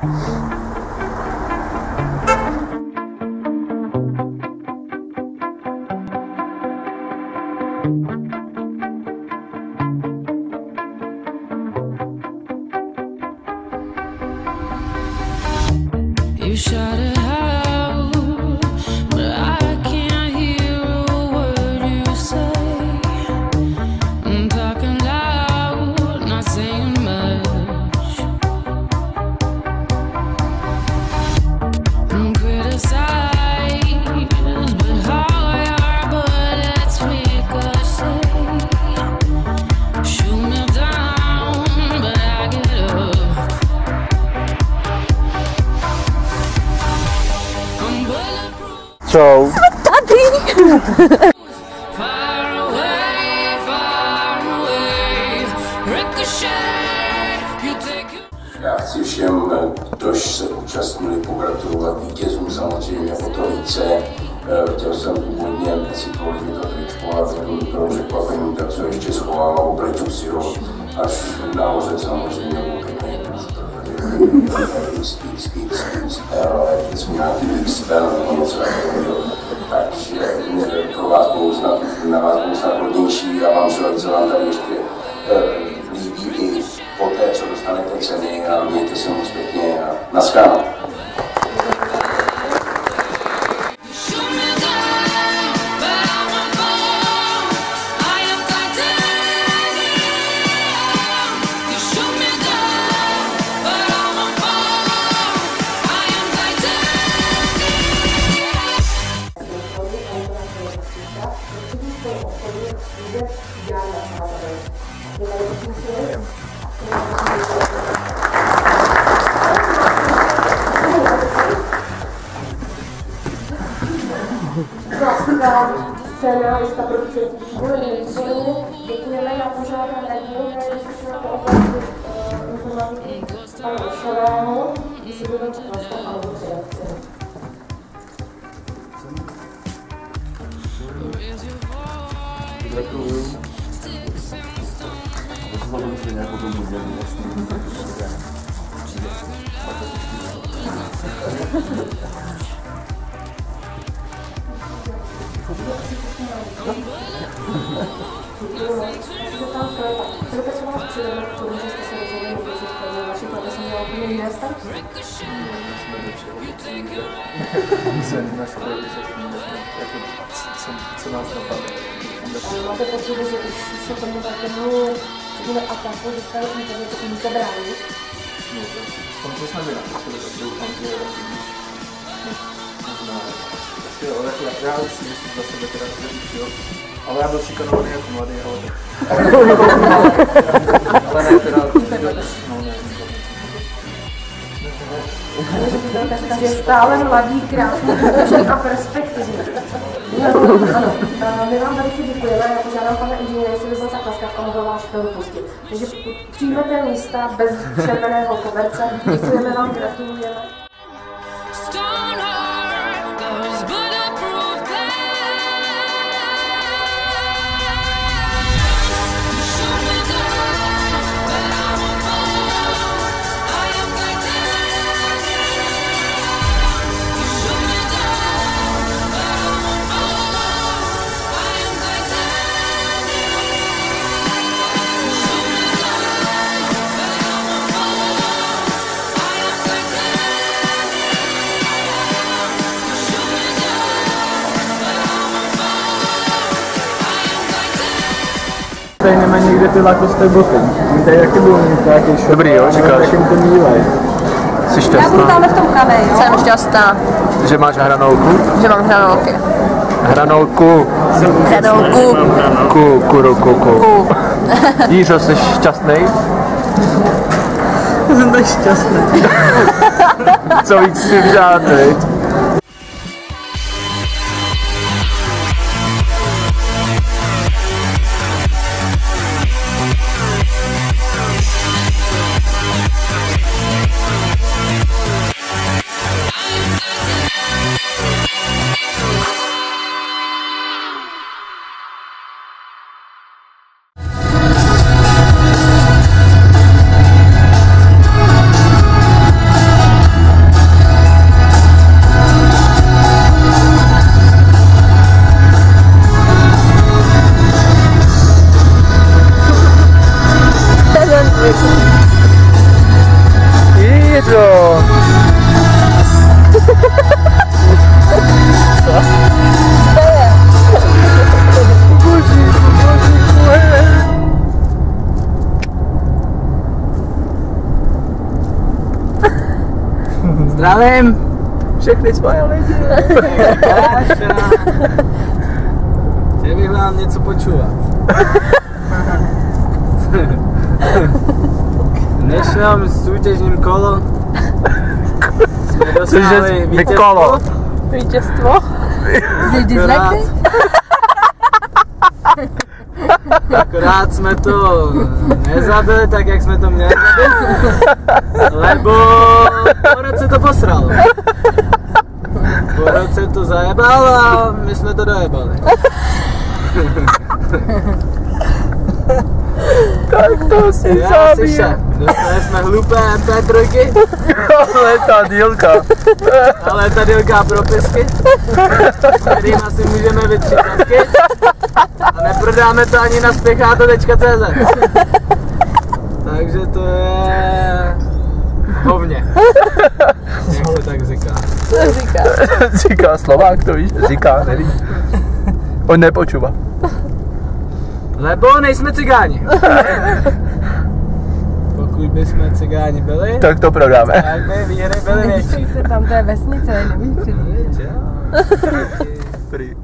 You shot it out, but I can't hear a word you say. I'm talking loud, not saying much. I'm criticized, but how your bullets ricochet. Shoot me down, but I get up. Čau. Já chci všem, kdož se účastnili, pogratulovat vítězům samozřejmě o to více. Chtěl jsem původně si položit to tričko a pro překvapení, tak se ještě schoval a obleču si ho až nahoře samozřejmě byl pěkný ale jsme nějaký expel nebo něco takového. Takže pro vás budou snad, na vás budou snad hodnější a vám se vám tady ještě líbí i po té, co dostanete ceny a mějte se moc pěkně a naschledanou. Scénárista, producent výborně, děkujeme, já požádám radního, že na to opravdu informatiky pana Ušového, jestli budeme vlastně alebo předavce. Gratuluju. To se myslím nějakou tom bude vlastně. Proto se vás přijeme k tomu, že jste se rozhodli využít pro vaši profesi měla úplně jiné starosti? Co nás napadne? Máte pocit, že už se tomu takovému ataku ze strany internetu umíte bránit? No, v tom, co jsme my natočili, tak doufám, že možná asi jo, já si myslím za sebe teda, že už jo. Ale já byl šikanovaný jako mladý, ale ne, teda, no ne. Takže stále mladý, krásný, úspěšný a perspektivní. Ano, my vám velice děkujeme. Já požádám pana inženýra, jestli by byl tak laskav a mohl váš film pustit. Takže přijmete místa bez červeného koberce. Děkujeme vám, gratulujeme. Tady nemají někde ty lakoste boty. Tady taky budou mít nějaký šok. Dobrý, jo, čekáš. Takým to mívají. Jsi šťastná? Já budu tamhle v tom pravé, jo? Jsem šťastná. Že máš hranolku? Že mám hranolky. Hranolku. Hranolku. Ku. Jířo, jsi šťastný? Jsem tak šťastný. Co víc si přát, teď? Jo. Zdravím! Všechny svoje lidi. Chtěl bych vám něco počúvat. V dnešnom súťažním kolo jsme dosáhli vítězstvo. Vítězstvo. Jsi Akorát jsme to nezabili tak, jak jsme to měli zabít, lebo po roce to posral. Po roce to zajebal a my jsme to dojebali. Tak to si Já si zabije. šel. Dostali jsme hlupé MP3, Letadýlka. a letadýlka propisky, s kterými si můžeme vytřít zadky a neprodáme to ani na spěcháto.cz. Takže to je hovně, jak se tak říká. Říká Slovák, to víš? Říká, nevím. On nepočúva. Lebo nejsme cigáni. Pokud bychom cigáni byli, Tak to prodáme. tak by výhry byly větší. Tam to je vesnice, nevíš, Víš, jo? Prý.